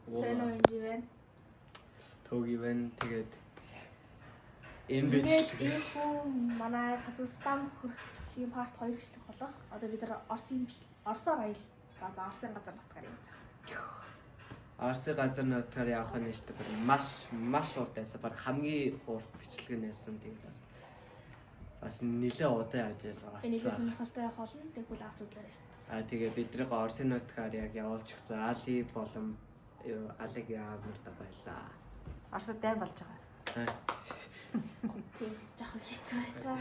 Сайн уу энэ байна. Төөг байна. Тэгээд энэ Ингээд бичлэг энэ хүн манай Казахстан хөрөх бичлэгийн part 2 бичлэг болох. Одоо бид нар Оросоор аял. За Оросын газар нутгаар явж байгаа. Оросын газар нутгаар явах нь шүү дээ. Маш урт байсан. Баг хамгийн урт бичлэг нь байсан. Тэгээд бас нэлээд удаа явж байгаа. Энийг сонирхолтой явах болно. Тэгвэл авч үзээрэй. Тэгээ биднийг Оросын нутгаар яг явуулж гисэн Али болон Алиг яамартай байлаа. Оросод дайм болж байгаа. Тийм жах хэцүү байсан.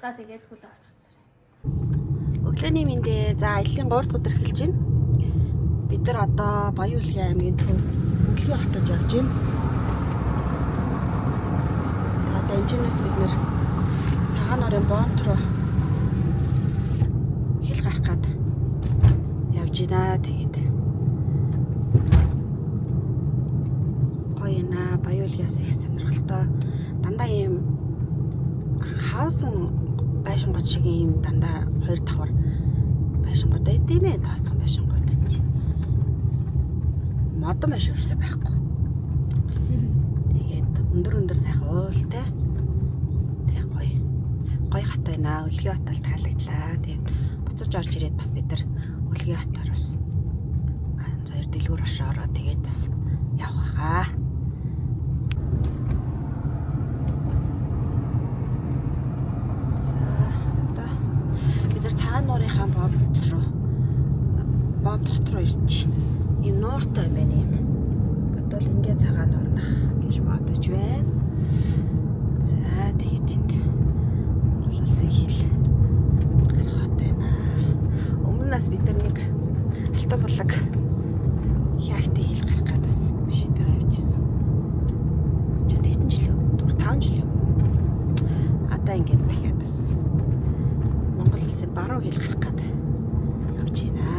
За тэгээд тэгвэл авч үзээрэй. Өглөөний мэндэ. За аяллаа 3 дахь өдөр эхэлж байна. Бид нар одоо Баян-Улгийн аймгийн төв Өвлгийн хотод явж байна. Одоо энэчнээс бид нар цагаан нуурын боот руу хэл гарах гээд явж байна. Тэгээд гоё наа. Баян-Улгиас их сонирхолтой. Дандаа ийм хаусан байшингууд шиг ийм дандаа 2 давхар байшингууд эдэмээ тооцсон байшингууд. Модон маш өрөөсөө байхгүй. Тэгээд өндөр сайхан уултай. Тэгээ гоё хат байна. Өвлгийн хотод таалагдлаа. Тэгээд буцаж орж ирээд бас бид нар Өвлгийн хотоор бас ганц 2 дэлгүүр оршоороо тэгээд бас явах хаа. За одоо бид нар цагаан нуурынхаа бомб дотор ирж байна. Ийм нууртай юм байна юм. Бодвол ингээ цагаан нуурнах гэж бодож байна. За тэгээд энд Монгол улсын хэл гарах хот байна. Өмнөөс бид нар нэг алтан булаг яахтай хэл гарах гэдэг бас машинтайгаа явчихсан. Чад хэдэн жил үү? 5 жил үү? Одоо ингээд дахиад бас Монгол улсын баруун хэл гарах гэдэг явж байна.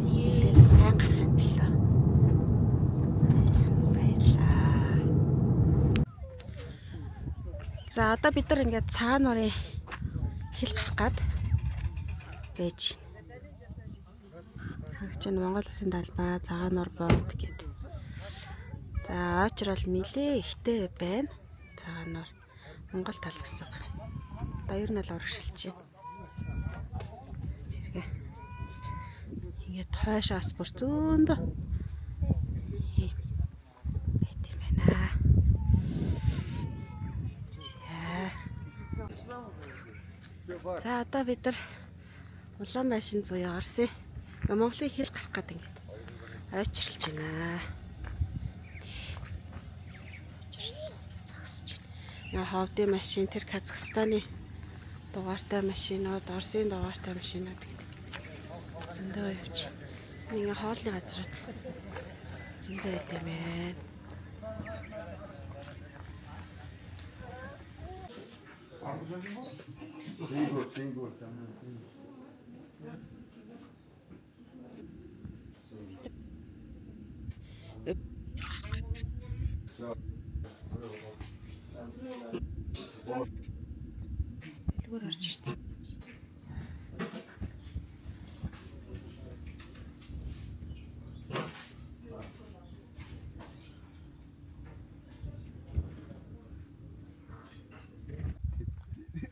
Хэлээр сайн гарахын төлөө баярлаа. За одоо бид нар ингээд цагаан нуурын хэл гарах гээд байж байна. Хагч нь Монгол улсын талбай цагаан нуур бомт гэдэг. За очрол нилээ ихтэй байна. Цагаан нуур Монгол тал гэсэн. Одоо ер нь л урагшилж байна. Ингээд хойшоос бүр зөөндөө байт юм байна. За одоо бид нар улаан машинд буюу Оросын Монголын хэл гарах гээд ингээд ойчрлж байна. Загсаж байна. Ховдын машин, тэр Казахстаны дугаартай машинууд, Оросын дугаартай машинууд гэдэг. Зөндөө явж. Ингээ хоолны газрууд зөндөө байт юм байна. Дэлгүүр орж ирсэн.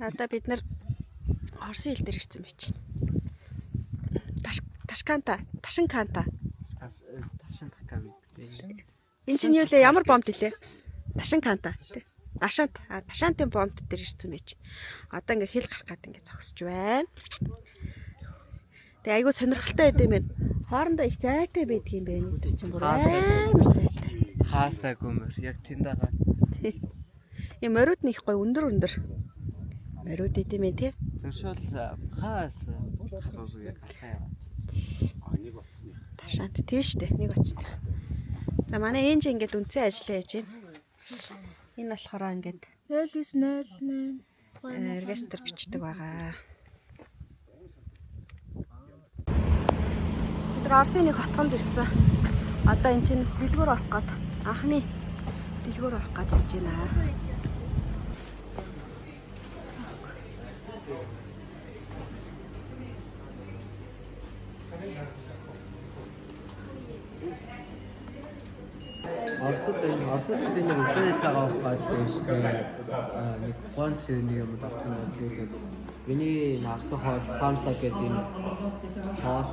Одоо бид нар Оросын хэл дээр ирсэн байж байна. Ташканта. Энэ чинь юу лээ? Ямар бомб илээ? Ташканта тий. Ташантын бомб дээр ирсэн байж. Одоо ингээ хэл гарах гээд ингээ зогсож байна. Тэгээ айгуу сонирхолтой байд юм байна. Хоорондоо их зайтай байдаг юм байна. Тэр чинь бүр амар зайтай. хаасаа гүмэр яг тэнд байгаа. Ийм мориуд нэг гой өндөр. Мориуд идэм ээ тий. Зөвшөөрөл хаас харууг яг алхаа яваа. Нэг утасных. Ташаант тий штэ нэг утасных. За манай энэ ингээд үнцэн ажиллаа яж байна. Энэ болохоор ингээд 0908 регистр бичдэг байгаа. Тэр Оросын нэг хотгонд ирсэн. Одоо энэ чинээс дэлгүүр орох гээд анхны дэлгүүр орох гээд явж байна. Оросд нэг өглөөний цагаан ухаад биш нэг гонц нэг юм орсон байна. Тэгээд миний авсан хоол фамса гэдэг энэ хоол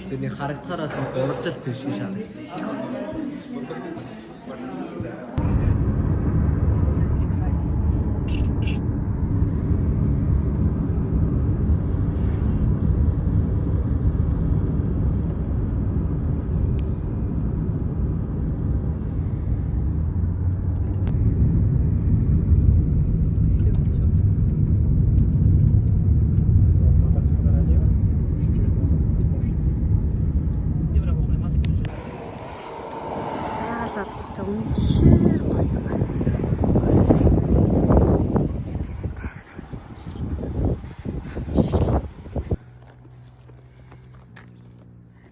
зөвний харагдахаараа уралжал биш гэж шаардлагатай. Үнэхээр гоё байна.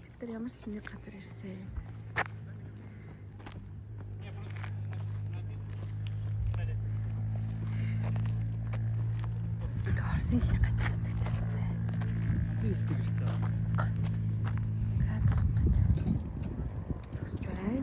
Бид нар ямар ч нэг газар ирсэн. Орсын их газар утагтарсан байна. Систем ирсэн. Газар гад. Тусч байна.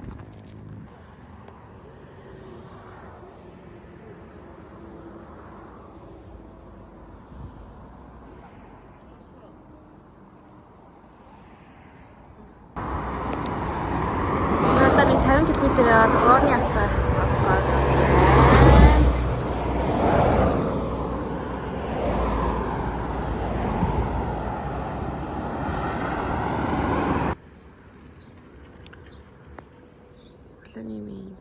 Нэг 50 км яваад Орны алтаа. Планы минь.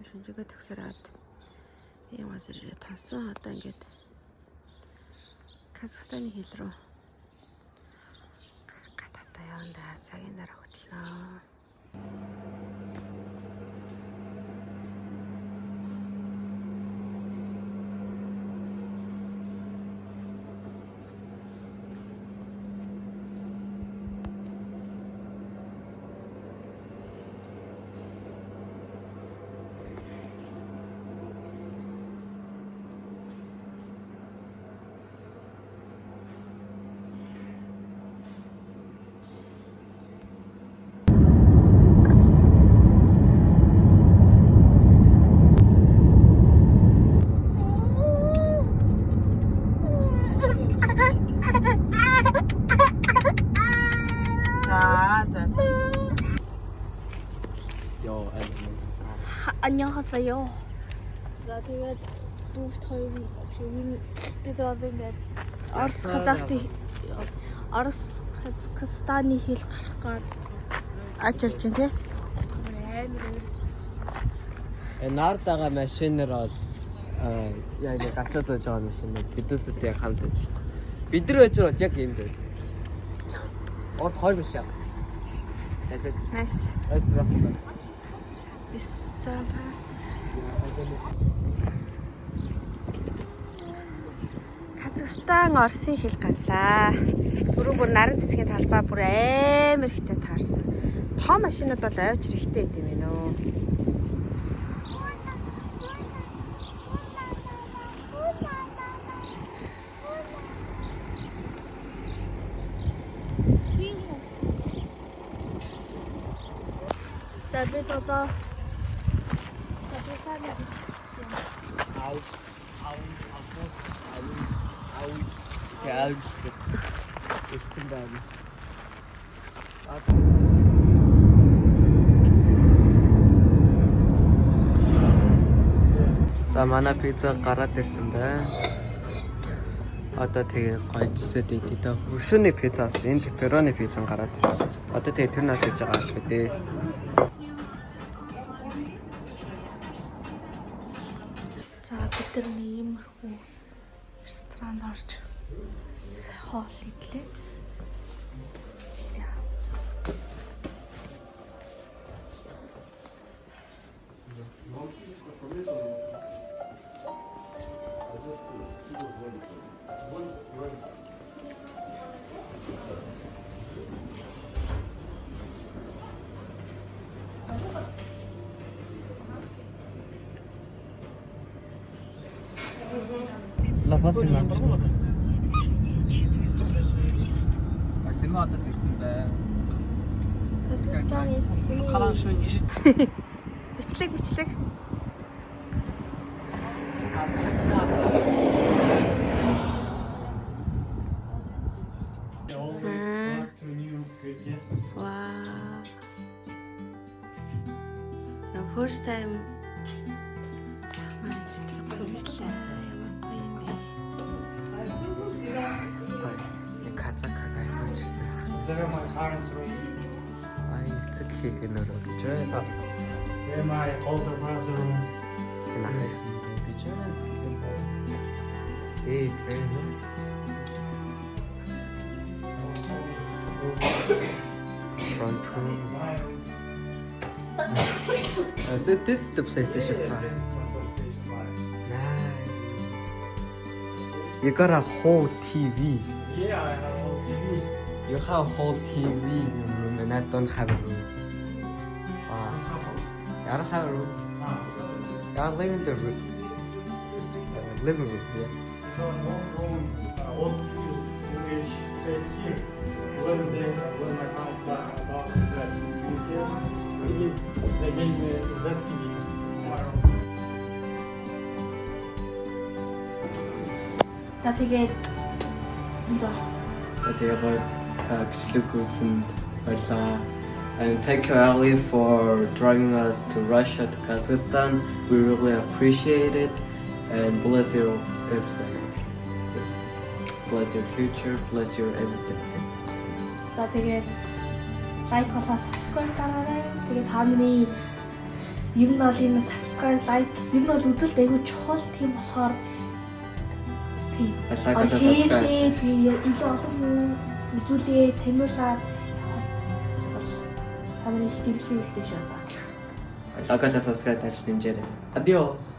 Шинжгээ тагсараад ийм газар тонсон одоо ингээд Казахстаны хил рүү гадаадаа явандаа цагийн дараа хөтлөнө. 안녕하세요. За тэгээд дүүфт хоёр бид ингээд Казахстаны хэл гарах гээд Ачирч чинь тий. Наардага машинаар бол яг нэг гачаа зөөж байгаа машин бидүүсэд хамт байж. Бид нар байж бол яг энд байна. Орд хоёр машин. Тэзээ. Nice. Айдрах. Бисалас. Казахстан Оросын хэл гарлаа. Түрүү бүр наран цэцгийн талбай бүр амар ихтэй таарсан. Том машинууд бол ойч ихтэй гэдэм юм нөө. За бид одоо За манай пицца гараад ирсэн байна. Одоо тэгээ гойцсэд идэх. Өшөөний пицца авсан. Энэ пепперони пицца гараад ирсэн. Одоо тэгээ тэр нас хийж байгаа л гэдэг. за бид нар иймэрхүү ресторанд орж хоол идлээ. Лапас юм. Юу хадад ирсэн бэ? Казахстан is Хараан шөнө шүү. бичлэг. They always talk to new good guests. Wow. The first time. Нэг казахаг айлж ирсэн. They're my parents' room. Аа эцэг хийх нөрөө гэж байна. They're my older brother's room. Энэ ахыг гэж байна. Hey, very nice. Front room. My room. So this is the PlayStation 5. This is my PlayStation 5. Nice. You got a whole TV. Yeah, I have a whole TV. You have a whole TV in your room and I don't have a room. Wow. I don't have a room. I live in the room. Living room, yeah. Because one room, old TV, which stayed here. When my parents bought the bed here, they gave me that TV in my room. За тэгээд за Тэгээд бичлэг үзсэнд баярлалаа. And thank you Ali for driving us to Russia, to Kazakhstan. We really appreciate it and bless your everything. Bless your future, bless your everything. за тэгээд лайк болоо subscribe дараарай. Тэгээд та миний ер нь бол энэ subscribe, like ер нь бол үзэлт айгүй чухал тийм болохоор тийм. Шеэрлээ, илүү олон хүн үзүүлээ, таниулаад бол та миний их дэмжлэг ихтэй шүү заа. Like and subscribe тач нэмжээрэй. Adios.